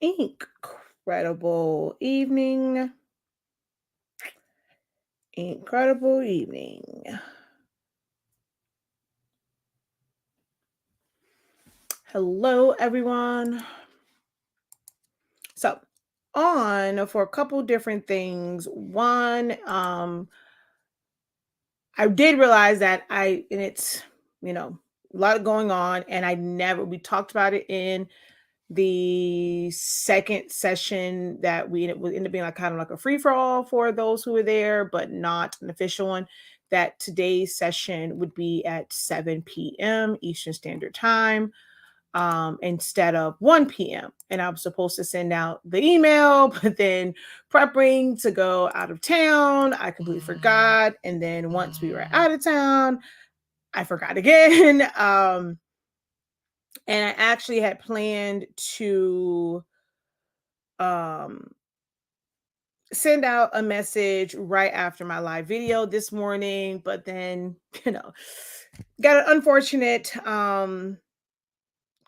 Incredible evening. Incredible evening. Hello, everyone. So, on for a couple different things. One, I did realize that it's, a lot going on, and we talked about it in the second session that it would end up being like kind of like a free for all for those who were there, but not an official one. That today's session would be at 7 p.m. Eastern Standard Time instead of 1 p.m. And I was supposed to send out the email, but then prepping to go out of town, I completely forgot. And then once we were out of town, I forgot again. And I actually had planned to send out a message right after my live video this morning, but then, got an unfortunate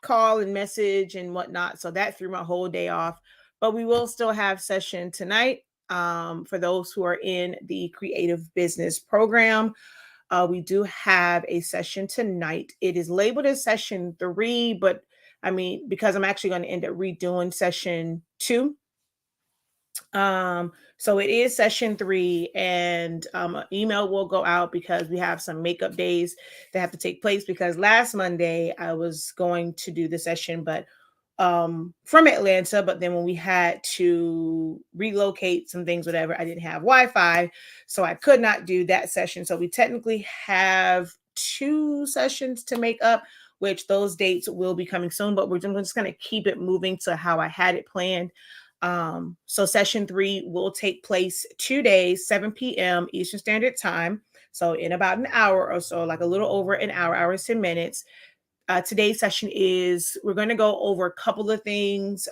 call and message and whatnot. So that threw my whole day off. But we will still have session tonight for those who are in the creative business program. We do have a session tonight. It is labeled as session 3, but because I'm actually going to end up redoing session 2. So it is session 3, and an email will go out because we have some makeup days that have to take place, because last Monday I was going to do the session, but from Atlanta, but then when we had to relocate some things, whatever, I didn't have Wi-Fi, so I could not do that session. So we technically have 2 sessions to make up, which those dates will be coming soon, but we're just going to keep it moving to how I had it planned. So session 3 will take place 2 days, 7 p.m. Eastern Standard Time. So in about an hour or so, like a little over an hour and 10 minutes. Today's session we're going to go over a couple of things,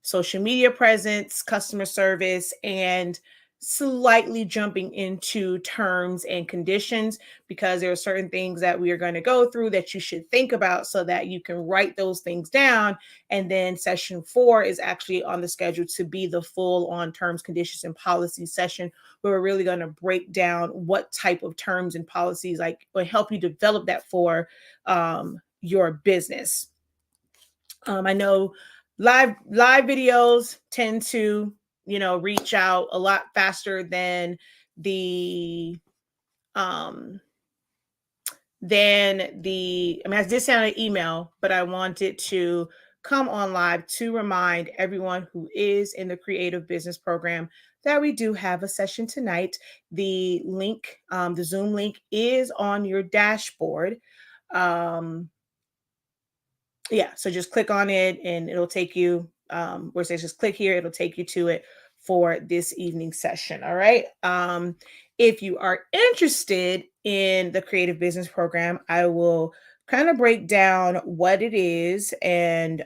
social media presence, customer service, and slightly jumping into terms and conditions, because there are certain things that we are going to go through that you should think about so that you can write those things down. And then session 4 is actually on the schedule to be the full on terms, conditions, and policy session, where we're really going to break down what type of terms and policies will help you develop that for your business. I know live videos tend to, reach out a lot faster than I did send an email, but I wanted to come on live to remind everyone who is in the creative business program that we do have a session tonight. The link, the Zoom link, is on your dashboard. So just click on it and it'll take you where it says just click here, it'll take you to it for this evening session. All right. If you are interested in the creative business program, I will kind of break down what it is and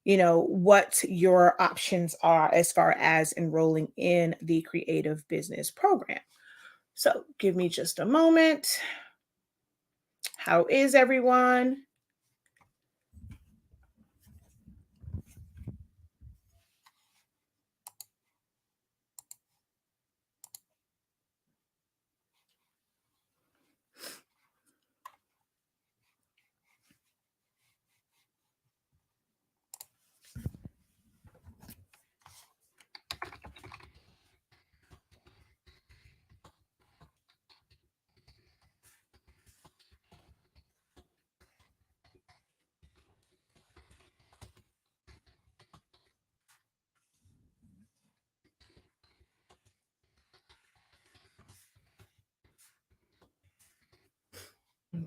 what your options are as far as enrolling in the creative business program. So give me just a moment. How is everyone?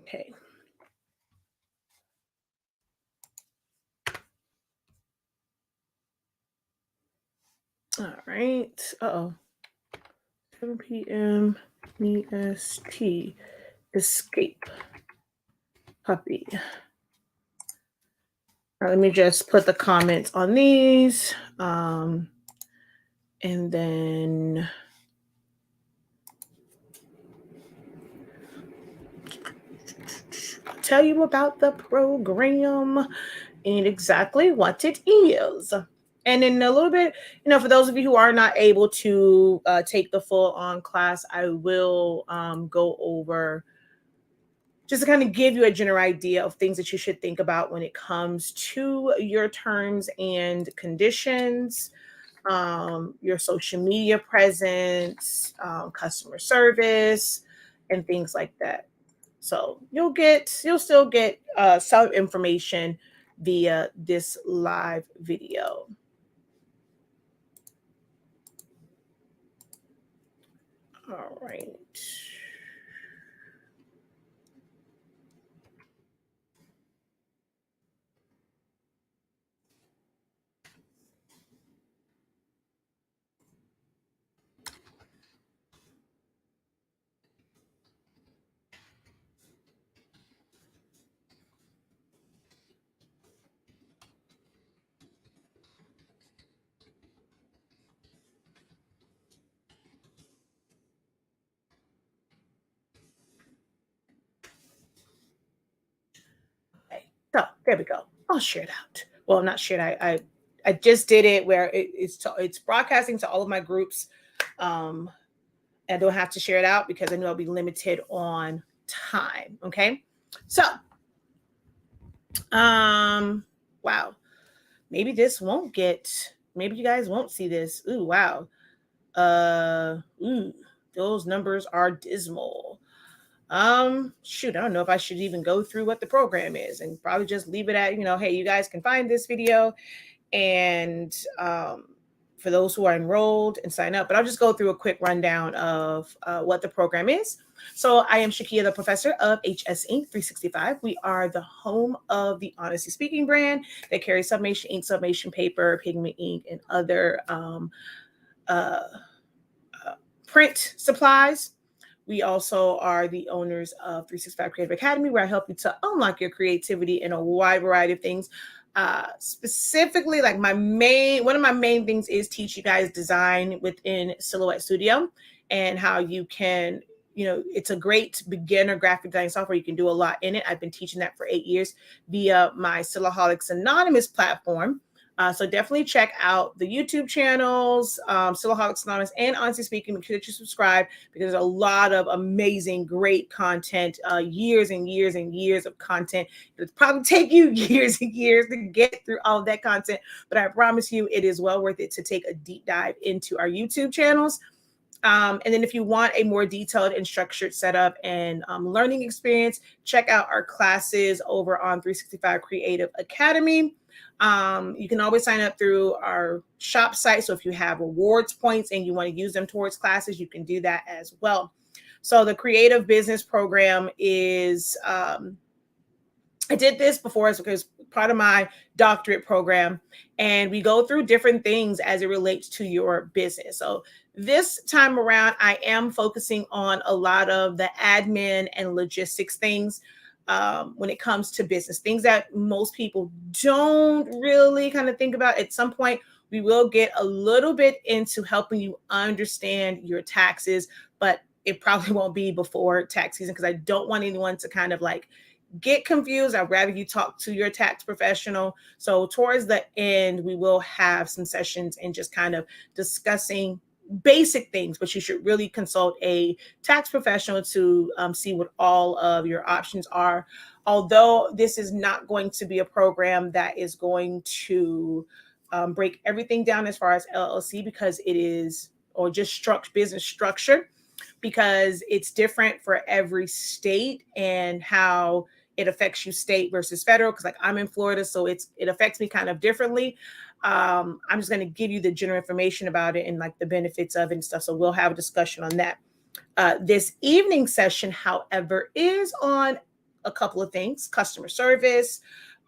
Okay. All right. 7 p.m. EST. Escape. Puppy. Let me just put the comments on these. And then I'll tell you about the program and exactly what it is. And in a little bit, for those of you who are not able to take the full on class, I will go over just to kind of give you a general idea of things that you should think about when it comes to your terms and conditions, your social media presence, customer service, and things like that. So you'll still get some information via this live video. All right. Okay. So there we go. I'll share it out. Well, not share it. I just did it where it's broadcasting to all of my groups. I don't have to share it out because I know I'll be limited on time. Okay. So, wow. Maybe this won't get, maybe you guys won't see this. Ooh, wow. Ooh, those numbers are dismal. Shoot, I don't know if I should even go through what the program is and probably just leave it at, hey, you guys can find this video and for those who are enrolled and sign up. But I'll just go through a quick rundown of what the program is. So I am Shakia, the professor of HSINK365. We are the home of the Honestly Speaking brand that carries Sublimation ink, Sublimation paper, pigment ink, and other print supplies. We also are the owners of 365 Creative Academy, where I help you to unlock your creativity in a wide variety of things. Specifically, like one of my main things is teach you guys design within Silhouette Studio and how you can, it's a great beginner graphic design software. You can do a lot in it. I've been teaching that for 8 years via my Silaholics Anonymous platform. So definitely check out the YouTube channels, Silaholics Anonymous and Honestly Speaking. Make sure that you subscribe because there's a lot of amazing, great content, years and years and years of content. It'll probably take you years and years to get through all of that content, but I promise you it is well worth it to take a deep dive into our YouTube channels. And then if you want a more detailed and structured setup and learning experience, check out our classes over on 365 Creative Academy. You can always sign up through our shop site. So if you have rewards points and you want to use them towards classes, you can do that as well. So the creative business program is, I did this before as part of my doctorate program, and we go through different things as it relates to your business. So this time around, I am focusing on a lot of the admin and logistics things when it comes to business, things that most people don't really kind of think about. At some point, we will get a little bit into helping you understand your taxes, but it probably won't be before tax season because I don't want anyone to kind of like get confused. I'd rather you talk to your tax professional. So towards the end, we will have some sessions and just kind of discussing basic things, but you should really consult a tax professional to see what all of your options are. Although this is not going to be a program that is going to break everything down as far as LLC because it is, or just business structure, because it's different for every state and how it affects you state versus federal. Because like I'm in Florida, so it affects me kind of differently. I'm just going to give you the general information about it and like the benefits of it and stuff. So we'll have a discussion on that. This evening session, however, is on a couple of things: customer service,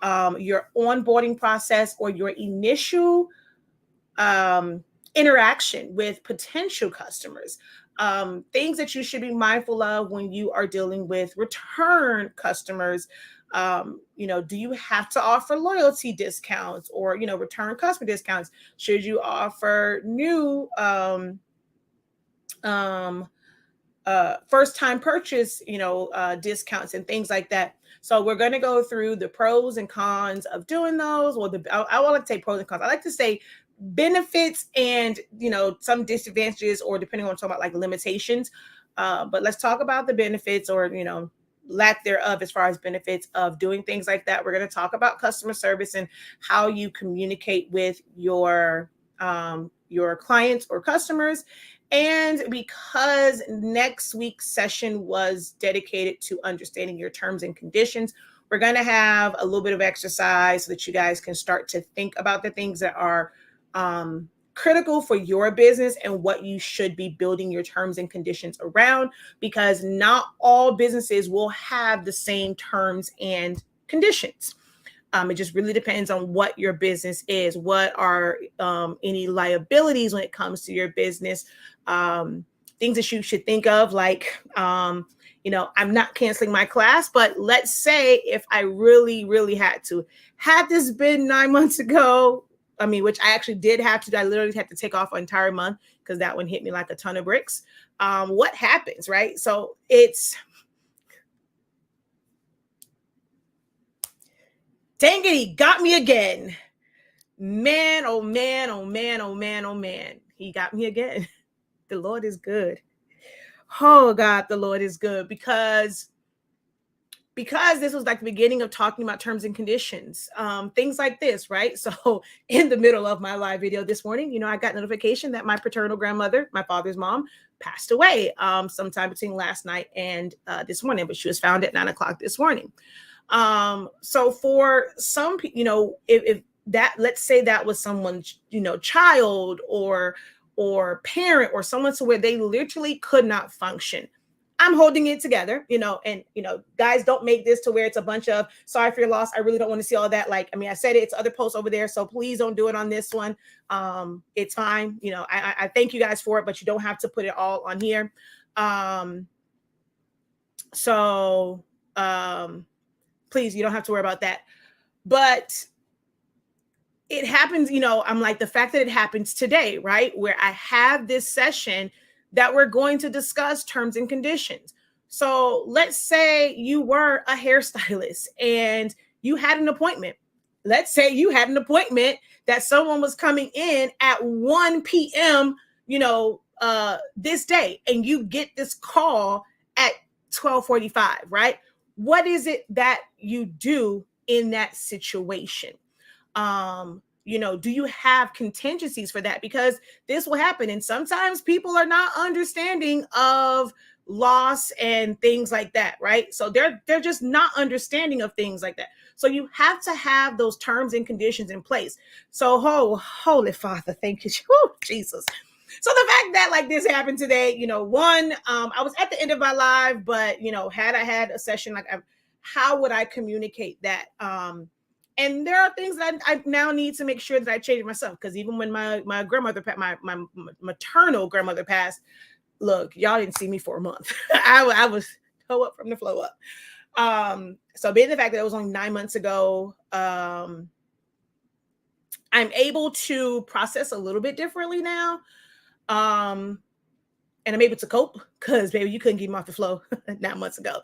your onboarding process, or your initial interaction with potential customers. Things that you should be mindful of when you are dealing with return customers. Do you have to offer loyalty discounts or, return customer discounts? Should you offer new first time purchase, discounts and things like that. So we're going to go through the pros and cons of doing those, or I would like to say pros and cons. I like to say benefits and, some disadvantages, or depending on what I'm talking about, like limitations. But let's talk about the benefits, or, lack thereof as far as benefits of doing things like that. We're going to talk about customer service and how you communicate with your clients or customers. And because next week's session was dedicated to understanding your terms and conditions, we're going to have a little bit of exercise so that you guys can start to think about the things that are critical for your business and what you should be building your terms and conditions around, because not all businesses will have the same terms and conditions. It just really depends on what your business is. What are any liabilities when it comes to your business? Things that you should think of, like, I'm not canceling my class, but let's say if I really, really had to, had this been 9 months ago, which I actually did have to do, I literally had to take off an entire month because that one hit me like a ton of bricks. What happens, right? So it's, dang it, he got me again. Man, oh man, oh man, oh man, oh man. He got me again. The Lord is good. Oh God, the Lord is good, because this was like the beginning of talking about terms and conditions, things like this, right? So in the middle of my live video this morning, I got notification that my paternal grandmother, my father's mom, passed away sometime between last night and this morning, but she was found at 9:00 this morning. So for some people, if that, let's say that was someone's, child or parent or someone to where they literally could not function, I'm holding it together, and, guys, don't make this to where it's a bunch of sorry for your loss. I really don't want to see all that. Like, I said it's other posts over there, so please don't do it on this one. It's fine. I thank you guys for it, but you don't have to put it all on here. Please, you don't have to worry about that. But it happens, I'm like, the fact that it happens today, right? Where I have this session that we're going to discuss terms and conditions. So let's say you were a hairstylist and you had an appointment. Let's say you had an appointment that someone was coming in at 1 p.m., this day, and you get this call at 12:45, right? What is it that you do in that situation? Do you have contingencies for that? Because this will happen. And sometimes people are not understanding of loss and things like that, right? So they're just not understanding of things like that. So you have to have those terms and conditions in place. So, Holy Father, thank you, Jesus. So the fact that like this happened today, I was at the end of my live, but had I had a session, like, how would I communicate that? And there are things that I now need to make sure that I change myself, because even when my grandmother, my maternal grandmother passed, look, y'all didn't see me for a month. I was toe up from the flow up. So being the fact that it was only 9 months ago, I'm able to process a little bit differently now. And I'm able to cope, because baby, you couldn't get me off the flow 9 months ago.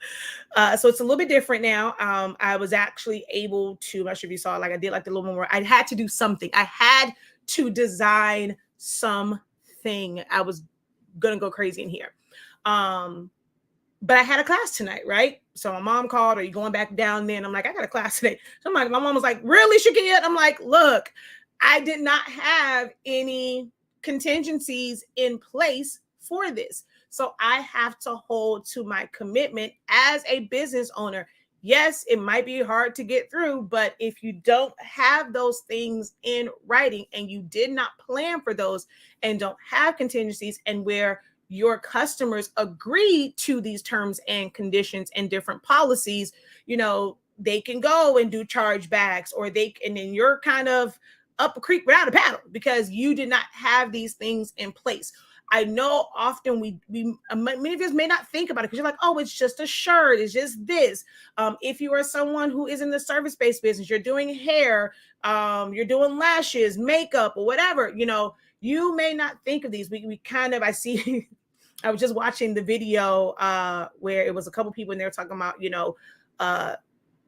So it's a little bit different now. I was actually able to, I'm not sure if you saw, like I did like a little more, I had to do something. I had to design something. I was going to go crazy in here. But I had a class tonight, right? So my mom called, are you going back down there? And I'm like, I got a class today. So I'm like, my mom was like, really, Shakiyah? I'm like, look, I did not have any contingencies in place for this. So I have to hold to my commitment as a business owner. Yes, it might be hard to get through, but if you don't have those things in writing and you did not plan for those and don't have contingencies, and where your customers agree to these terms and conditions and different policies, they can go and do chargebacks, or and then you're kind of up a creek without a paddle because you did not have these things in place. I know often we many of us may not think about it because you're like, oh, it's just a shirt, it's just this. If you are someone who is in the service-based business, you're doing hair, you're doing lashes, makeup, or whatever, you may not think of these. We kind of, I see I was just watching the video where it was a couple people and they were talking about,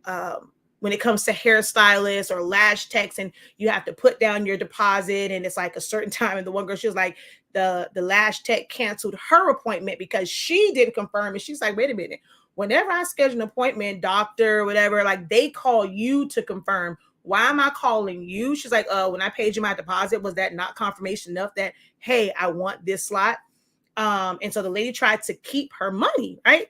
uh, when it comes to hairstylists or lash techs, and you have to put down your deposit, and it's like a certain time. And the one girl, she was like, the lash tech canceled her appointment because she didn't confirm. And she's like, wait a minute. Whenever I schedule an appointment, doctor, whatever, like they call you to confirm. Why am I calling you? She's like, when I paid you my deposit, was that not confirmation enough that, hey, I want this slot? And so the lady tried to keep her money, right?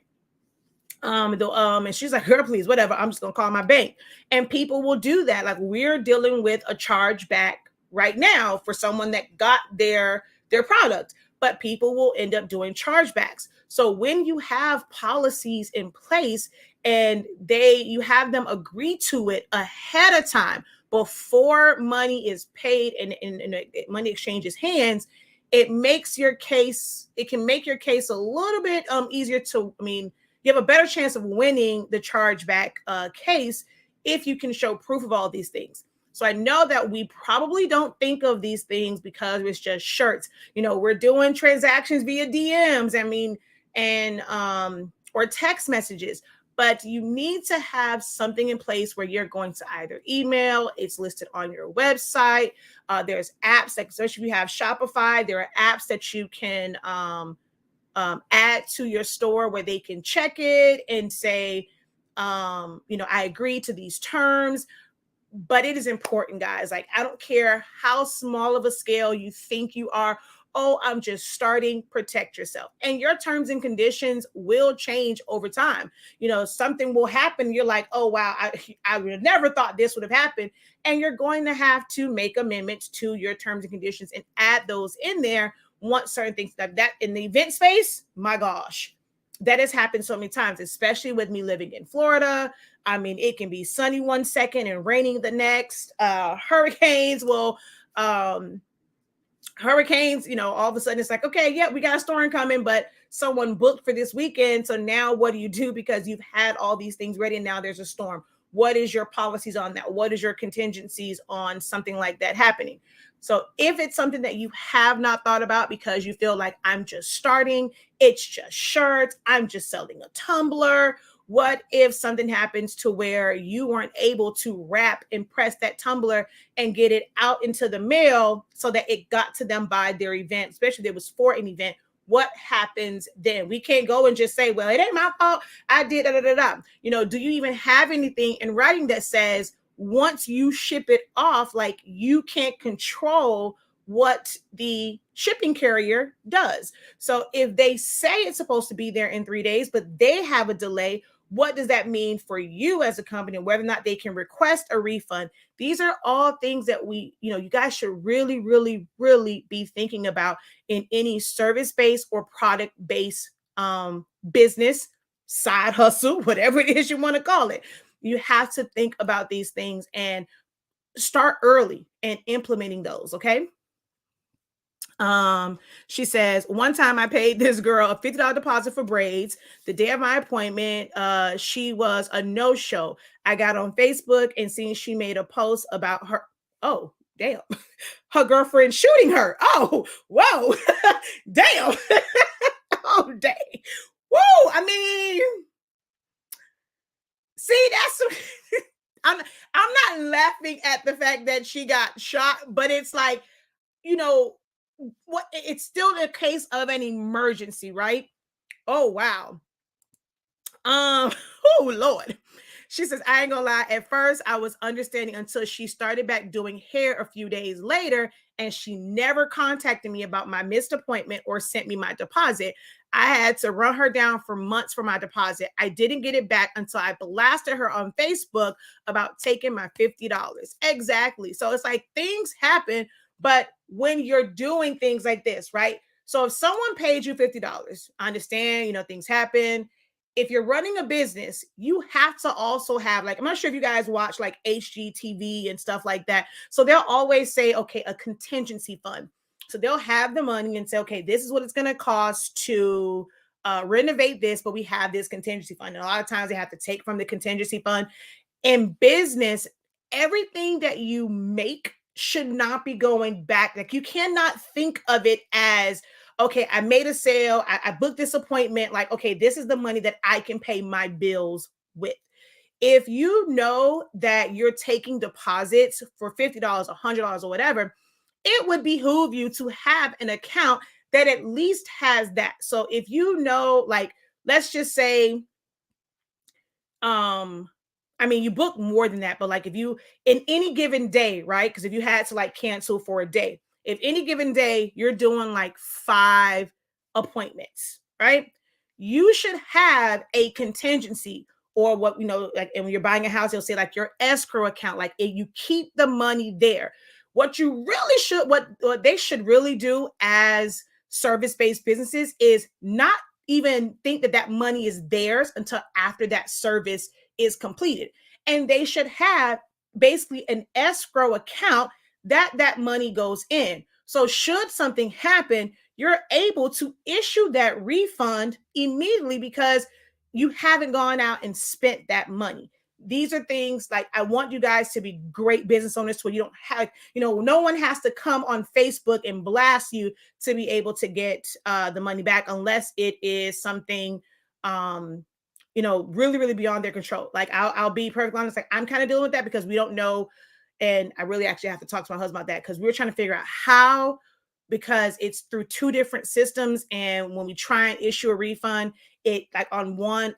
And she's like, girl, please, whatever. I'm just gonna call my bank. And people will do that. Like, we're dealing with a chargeback right now for someone that got their product, but people will end up doing chargebacks. So when you have policies in place and you have them agree to it ahead of time before money is paid and money exchanges hands, it can make your case a little bit easier to, you have a better chance of winning the chargeback case if you can show proof of all these things. So I know that we probably don't think of these things because it's just shirts. We're doing transactions via DMs, or text messages. But you need to have something in place where you're going to either email, it's listed on your website. There's apps, like especially if you have Shopify, there are apps that you can add to your store where they can check it and say, I agree to these terms. But it is important, guys. Like, I don't care how small of a scale you think you are. Oh, I'm just starting. Protect yourself. And your terms and conditions will change over time. Something will happen. You're like, oh, wow, I would have never thought this would have happened. And you're going to have to make amendments to your terms and conditions and add those in there once certain things like that in the event space. My gosh, that has happened so many times, especially with me living in Florida. It can be sunny one second and raining the next. Hurricanes, all of a sudden it's like, okay, yeah, we got a storm coming, but someone booked for this weekend. So now what do you do? Because you've had all these things ready and now there's a storm. What is your policies on that? What is your contingencies on something like that happening? So if it's something that you have not thought about because you feel like, I'm just starting, it's just shirts, I'm just selling a tumbler. What if something happens to where you weren't able to wrap and press that tumbler and get it out into the mail so that it got to them by their event, especially if it was for an event? What happens then? We can't go and just say, well, it ain't my fault. I did do you even have anything in writing that says once you ship it off, like, you can't control what the shipping carrier does? So if they say it's supposed to be there in 3 days, but they have a delay, what does that mean for you as a company, and whether or not they can request a refund? These are all things that you guys should really, really, really be thinking about in any service-based or product-based business, side hustle, whatever it is you want to call it. You have to think about these things and start early and implementing those. Okay. She says, one time I paid this girl a $50 deposit for braids. The day of my appointment, she was a no-show. I got on Facebook and seen she made a post about her. Oh, damn. Her girlfriend shooting her. Oh, whoa. Damn. Oh, dang. Whoa. See, that's I'm not laughing at the fact that she got shot, but it's like, what, it's still the case of an emergency, right? Oh, wow. Oh, Lord. She says, I ain't gonna lie. At first, I was understanding until she started back doing hair a few days later, and she never contacted me about my missed appointment or sent me my deposit. I had to run her down for months for my deposit. I didn't get it back until I blasted her on Facebook about taking my $50. Exactly. So it's like, things happen, but when you're doing things like this, right? So if someone paid you $50, I understand, things happen. If you're running a business, you have to also have, like, I'm not sure if you guys watch like HGTV and stuff like that. So they'll always say, okay, a contingency fund. So they'll have the money and say, okay, this is what it's going to cost to renovate this, but we have this contingency fund. And a lot of times they have to take from the contingency fund. In business, everything that you make should not be going back. Like, you cannot think of it as, okay, I made a sale, I booked this appointment, like, okay, this is the money that I can pay my bills with. If you know that you're taking deposits for $50, $100, or whatever, it would behoove you to have an account that at least has that. So if you know, like, let's just say, um, I mean, you book more than that, but like if you in any given day, right? Because if you had to like cancel for a day, if any given day you're doing like 5 appointments, right? You should have a contingency, or what, like, and when you're buying a house, you'll say like your escrow account, like if you keep the money there. What you really should, what they should really do as service-based businesses is not even think that that money is theirs until after that service is completed. And they should have basically an escrow account that money goes in. So should something happen, you're able to issue that refund immediately because you haven't gone out and spent that money. These are things like I want you guys to be great business owners where you don't have, no one has to come on Facebook and blast you to be able to get the money back unless it is something really, really beyond their control. Like I'll be perfectly honest, like I'm kind of dealing with that because we don't know. And I really actually have to talk to my husband about that because we were trying to figure out how, because it's through 2 different systems. And when we try and issue a refund, it on one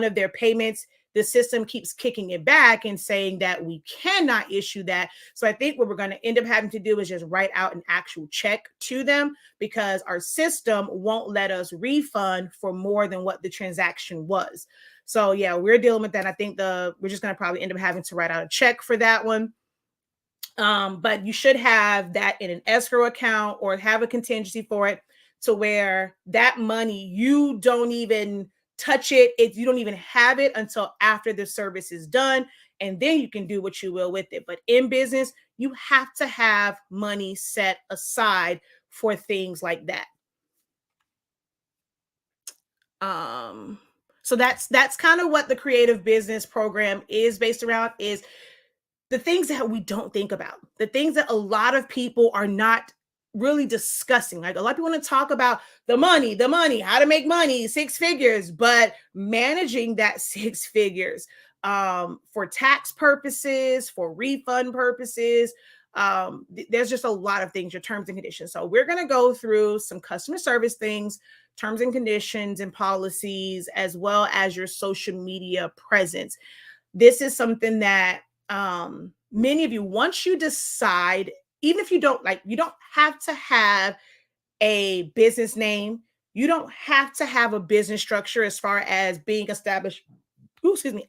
of their payments, the system keeps kicking it back and saying that we cannot issue that. So I think what we're going to end up having to do is just write out an actual check to them because our system won't let us refund for more than what the transaction was. So yeah, we're dealing with that. I think we're just going to probably end up having to write out a check for that one. But you should have that in an escrow account or have a contingency for it to where that money, you don't even touch it. You don't even have it until after the service is done. And then you can do what you will with it. But in business, you have to have money set aside for things like that. So that's kind of what the creative business program is based around, is the things that we don't think about, the things that a lot of people are not really discussing. Like a lot of people want to talk about the money, how to make money, 6 figures, but managing that 6 figures for tax purposes, for refund purposes. There's just a lot of things, your terms and conditions. So we're going to go through some customer service things, terms and conditions and policies, as well as your social media presence. This is something that many of you, once you decide, even if you don't have to have a business name, you don't have to have a business structure as far as being established,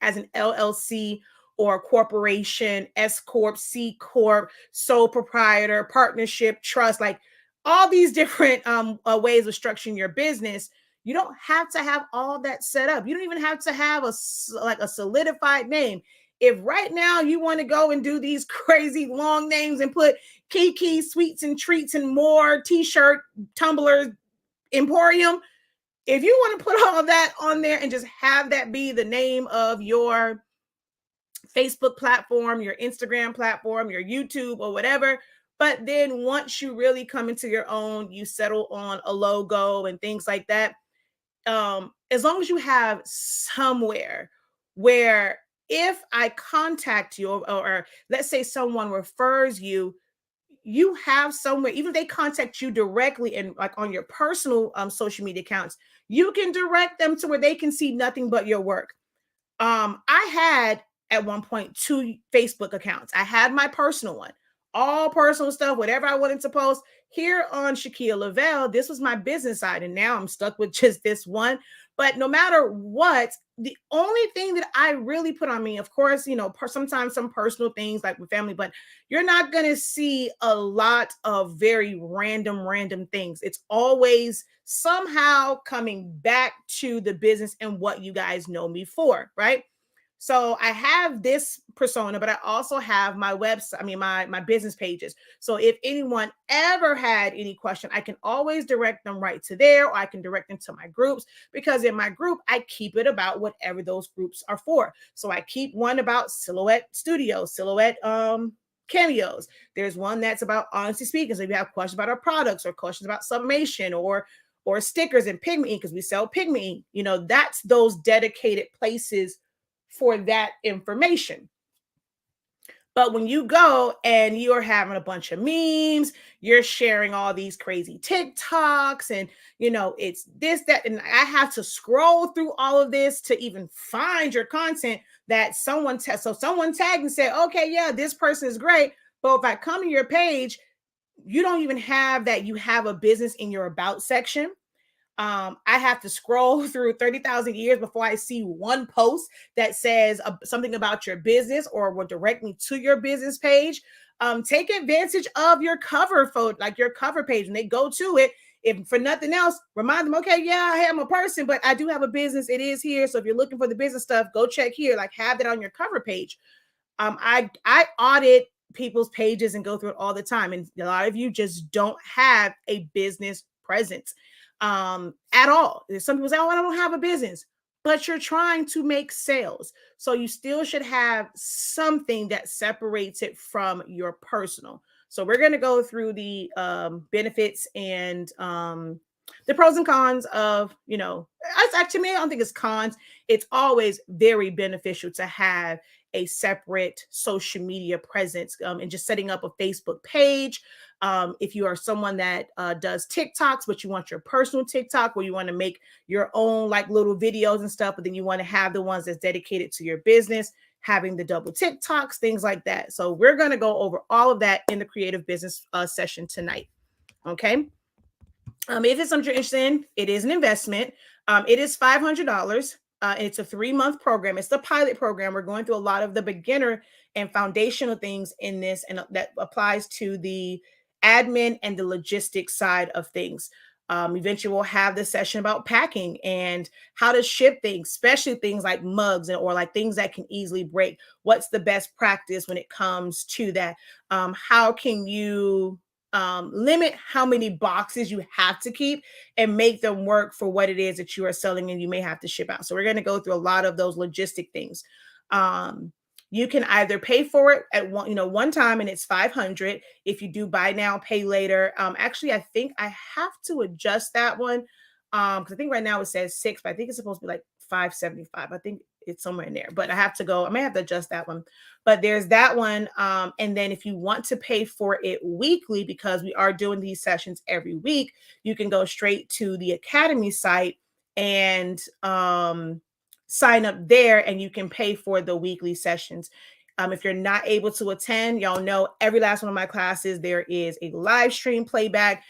as an LLC or a corporation, S corp, C corp, sole proprietor, partnership, trust, like all these different ways of structuring your business. You don't have to have all that set up. You don't even have to have a solidified name. If right now you want to go and do these crazy long names and put Kiki Sweets and Treats and More T-shirt, tumblers, Emporium, if you want to put all of that on there and just have that be the name of your Facebook platform, your Instagram platform, your YouTube or whatever, but then once you really come into your own, you settle on a logo and things like that. As long as you have somewhere where if I contact you or let's say someone refers you, you have somewhere, even if they contact you directly and like on your personal social media accounts, you can direct them to where they can see nothing but your work. I had at one point 2 Facebook accounts. I had my personal one, all personal stuff, whatever I wanted to post. Here on Shakia Lavelle, this was my business side, and now I'm stuck with just this one. But no matter what, the only thing that I really put on me, of course, sometimes some personal things like with family, but you're not going to see a lot of very random things. It's always somehow coming back to the business and what you guys know me for, right? So I have this persona, but I also have my website, my business pages. So if anyone ever had any question, I can always direct them right to there, or I can direct them to my groups, because in my group, I keep it about whatever those groups are for. So I keep one about Silhouette Studio, Silhouette cameos. There's one that's about honesty speaking. So if you have questions about our products or questions about sublimation or stickers and pigment ink, because we sell pigment ink, that's those dedicated places for that information. But when you go and you're having a bunch of memes, you're sharing all these crazy TikToks, and it's this, that, and I have to scroll through all of this to even find your content that someone so someone tagged and said, okay, yeah, this person is great. But if I come to your page, you don't even have that you have a business in your about section. I have to scroll through 30,000 years before I see one post that says something about your business or will direct me to your business page. Take advantage of your cover photo, like your cover page. When they go to it, if for nothing else, remind them, okay, yeah, I am a person, but I do have a business. It is here. So if you're looking for the business stuff, go check here. Like, have that on your cover page. I audit people's pages and go through it all the time, and a lot of you just don't have a business presence at all. Some people say, oh, I don't have a business, but you're trying to make sales. So you still should have something that separates it from your personal. So we're going to go through the benefits and the pros and cons of, to me, I don't think it's cons. It's always very beneficial to have a separate social media presence, and just setting up a Facebook page. If you are someone that does TikToks, but you want your personal TikTok where you want to make your own like little videos and stuff, but then you want to have the ones that's dedicated to your business, having the double TikToks, things like that. So we're going to go over all of that in the creative business session tonight. Okay. If it's something you're interested in, it is an investment. It is $500. It's a 3-month program. It's the pilot program. We're going through a lot of the beginner and foundational things in this, and that applies to the admin and the logistics side of things. Eventually, we'll have this session about packing and how to ship things, especially things like mugs or like things that can easily break. What's the best practice when it comes to that? How can you limit how many boxes you have to keep and make them work for what it is that you are selling and you may have to ship out? So we're going to go through a lot of those logistic things. You can either pay for it at one time, and it's 500. If you do buy now, pay later. Actually, I think I have to adjust that one because I think right now it says 6, but I think it's supposed to be like 575. I think it's somewhere in there, but I may have to adjust that one. But there's that one. And then if you want to pay for it weekly, because we are doing these sessions every week, you can go straight to the Academy site and sign up there, and you can pay for the weekly sessions. If you're not able to attend, y'all know every last one of my classes, there is a live stream playback.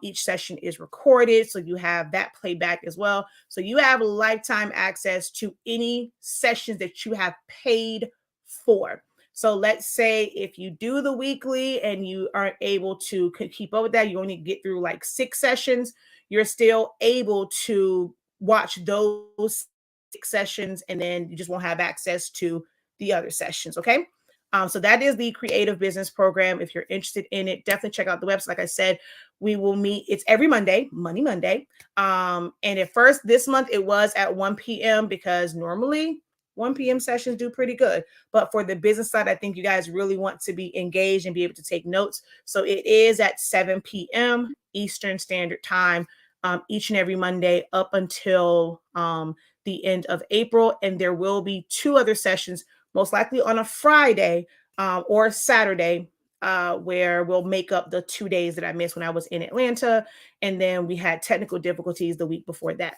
Each session is recorded, so you have that playback as well. So you have lifetime access to any sessions that you have paid for. So let's say if you do the weekly and you aren't able to keep up with that, you only get through like 6 sessions, you're still able to watch those 6 sessions, and then you just won't have access to the other sessions. Okay. So that is the creative business program. If you're interested in it, definitely check out the website. Like I said, we will meet. It's every Monday, Monday. And at first this month it was at 1 p.m. because normally 1 p.m. sessions do pretty good. But for the business side, I think you guys really want to be engaged and be able to take notes. So it is at 7 p.m. Eastern Standard Time, each and every Monday up until the end of April. And there will be 2 other sessions, most likely on a Friday or Saturday, where we'll make up the 2 days that I missed when I was in Atlanta. And then we had technical difficulties the week before that.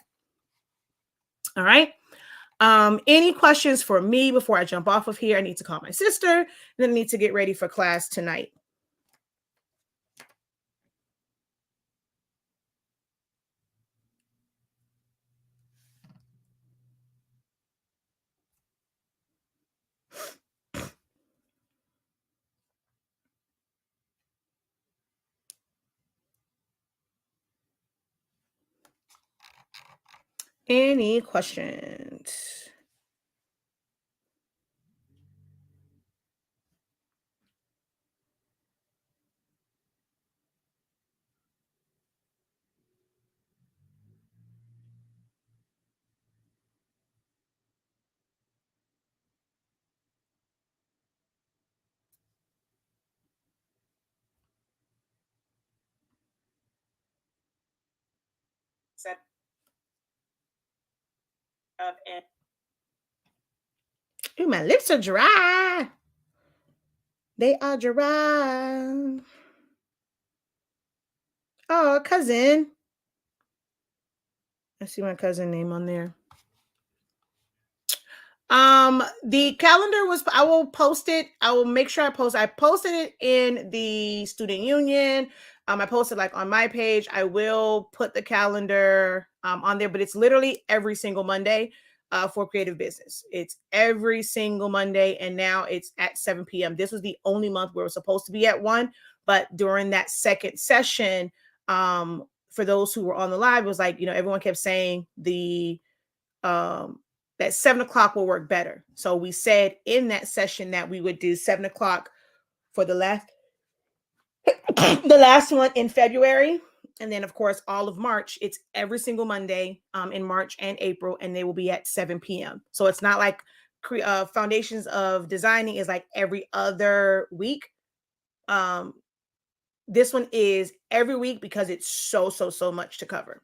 All right. Any questions for me before I jump off of here? I need to call my sister, and then I need to get ready for class tonight. Any questions? set up and ooh, my lips are dry. They are dry. Oh, cousin. I see my cousin name on there. The calendar was, I will post it. I will make sure I posted it in the student union. I posted like on my page. I will put the calendar on there, but it's literally every single Monday for creative business. It's every single Monday, and now it's at 7 p.m. This was the only month where it was supposed to be at 1, but during that second session, for those who were on the live, it was like, everyone kept saying um that 7 o'clock will work better. So we said in that session that we would do 7 o'clock for the last the last one in February. And then of course all of March, it's every single Monday in March and April, and they will be at 7 p.m. So it's not like Foundations of Designing is like every other week. This one is every week because it's so much to cover.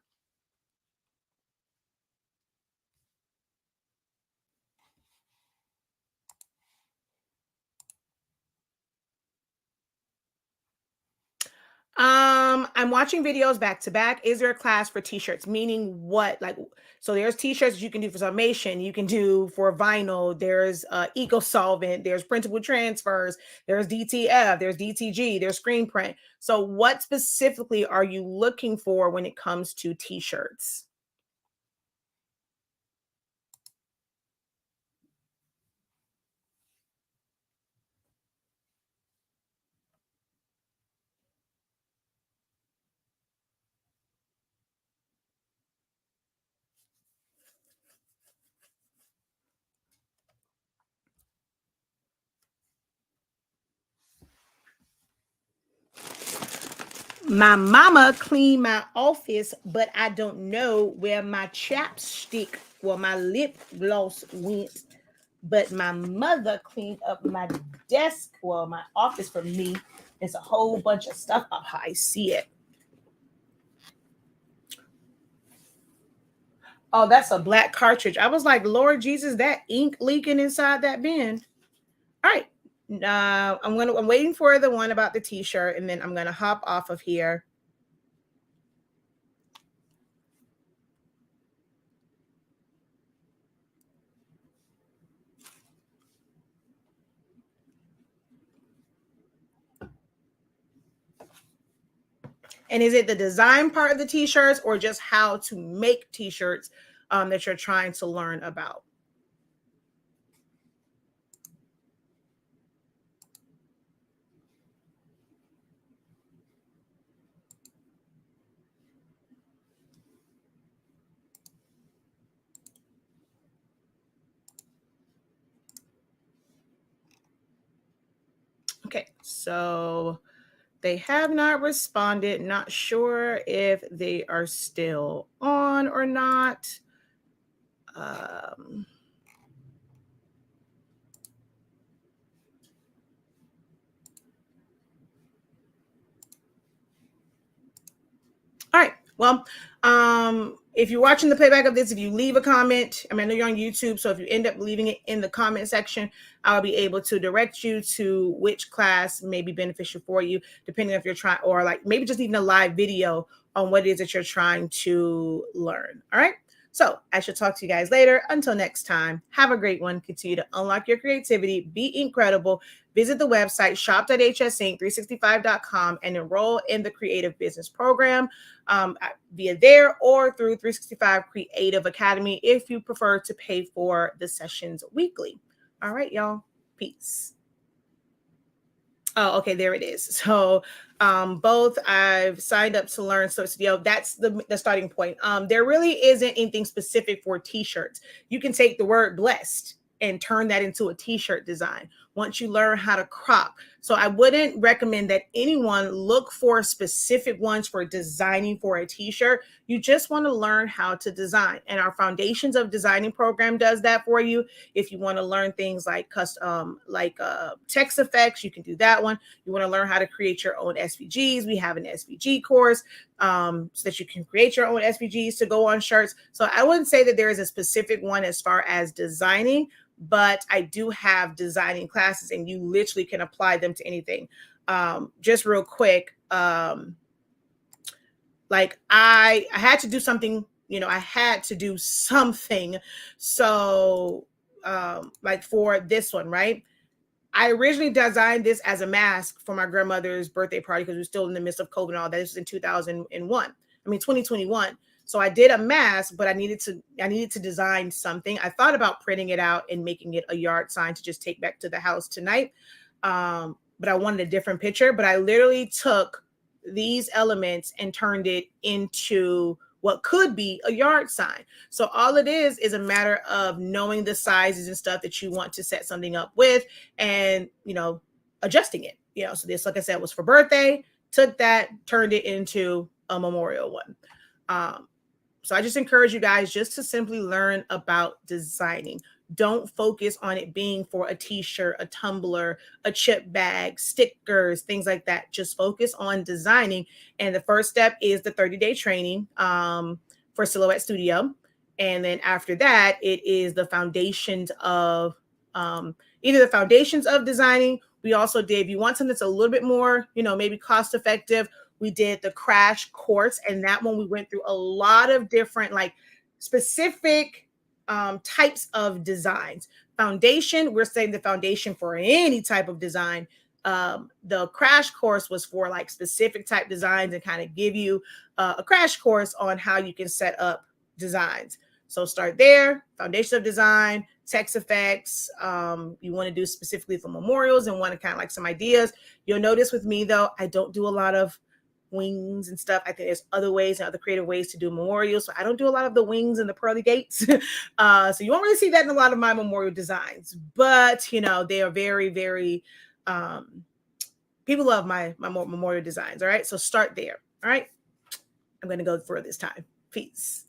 I'm watching videos back to back. Is there a class for t-shirts? Meaning what? Like, so there's t-shirts you can do for Sublimation, you can do for vinyl, there's eco solvent, there's printable transfers, there's DTF, there's DTG, there's screen print. So what specifically are you looking for when it comes to t-shirts? My mama cleaned my office, but I don't know where my chapstick, well, my lip gloss went. But my mother cleaned up my desk, well, my office for me. It's a whole bunch of stuff up how I see it. Oh, that's a black cartridge. I was like, Lord Jesus, that ink leaking inside that bin. All right. I'm waiting for the one about the t-shirt, and then I'm gonna hop off of here. And is it the design part of the t-shirts or just how to make t-shirts that you're trying to learn about? Okay, so they have not responded. Not sure if they are still on or not. All right. Well, if you're watching the playback of this, if you leave a comment, I know you're on YouTube, so if you end up leaving it in the comment section, I'll be able to direct you to which class may be beneficial for you, depending if you're trying, or like maybe just even a live video on what it is that you're trying to learn. All right. So I shall talk to you guys later. Until next time, have a great one. Continue to unlock your creativity, be incredible. Visit the website shop.hsink365.com and enroll in the Creative Business Program via there or through 365 Creative Academy if you prefer to pay for the sessions weekly. All right, y'all. Peace. Oh, okay, there it is. So both I've signed up to learn Source Video. That's the starting point. There really isn't anything specific for t-shirts. You can take the word blessed and turn that into a t-shirt design. once you learn how to crop. So I wouldn't recommend that anyone look for specific ones for designing for a t-shirt. You just want to learn how to design. And our Foundations of Designing program does that for you. If you want to learn things like text effects, you can do that one. You want to learn how to create your own SVGs. We have an SVG course so that you can create your own SVGs to go on shirts. So I wouldn't say that there is a specific one as far as designing, but I do have designing classes and you literally can apply them to anything. Just real quick, like I had to do something, I had to do something. So like for this one, right? I originally designed this as a mask for my grandmother's birthday party because we were still in the midst of COVID and all that. This was in 2021. So I did a mask, but I needed to design something. I thought about printing it out and making it a yard sign to just take back to the house tonight. But I wanted a different picture. But I literally took these elements and turned it into what could be a yard sign. So all it is a matter of knowing the sizes and stuff that you want to set something up with and, adjusting it. So this, like I said, was for birthday, took that, turned it into a memorial one. So I just encourage you guys just to simply learn about designing. Don't focus on it being for a t-shirt, a tumbler, a chip bag, stickers, things like that. Just focus on designing. And the first step is the 30-day training for Silhouette Studio. And then after that, it is the foundations of either the foundations of designing. We also did, if you want something that's a little bit more, maybe cost effective, we did the crash course, and that one we went through a lot of different like specific types of designs. Foundation, we're saying the foundation for any type of design. The crash course was for like specific type designs and kind of give you a crash course on how you can set up designs. So start there, foundation of design, text effects. You want to do specifically for memorials and want to kind of like some ideas. You'll notice with me though, I don't do a lot of wings and stuff. I think there's other ways and other creative ways to do memorials. So I don't do a lot of the wings and the pearly gates. So you won't really see that in a lot of my memorial designs, but they are very, very, people love my memorial designs. All right. So start there. All right. I'm going to go for this time. Peace.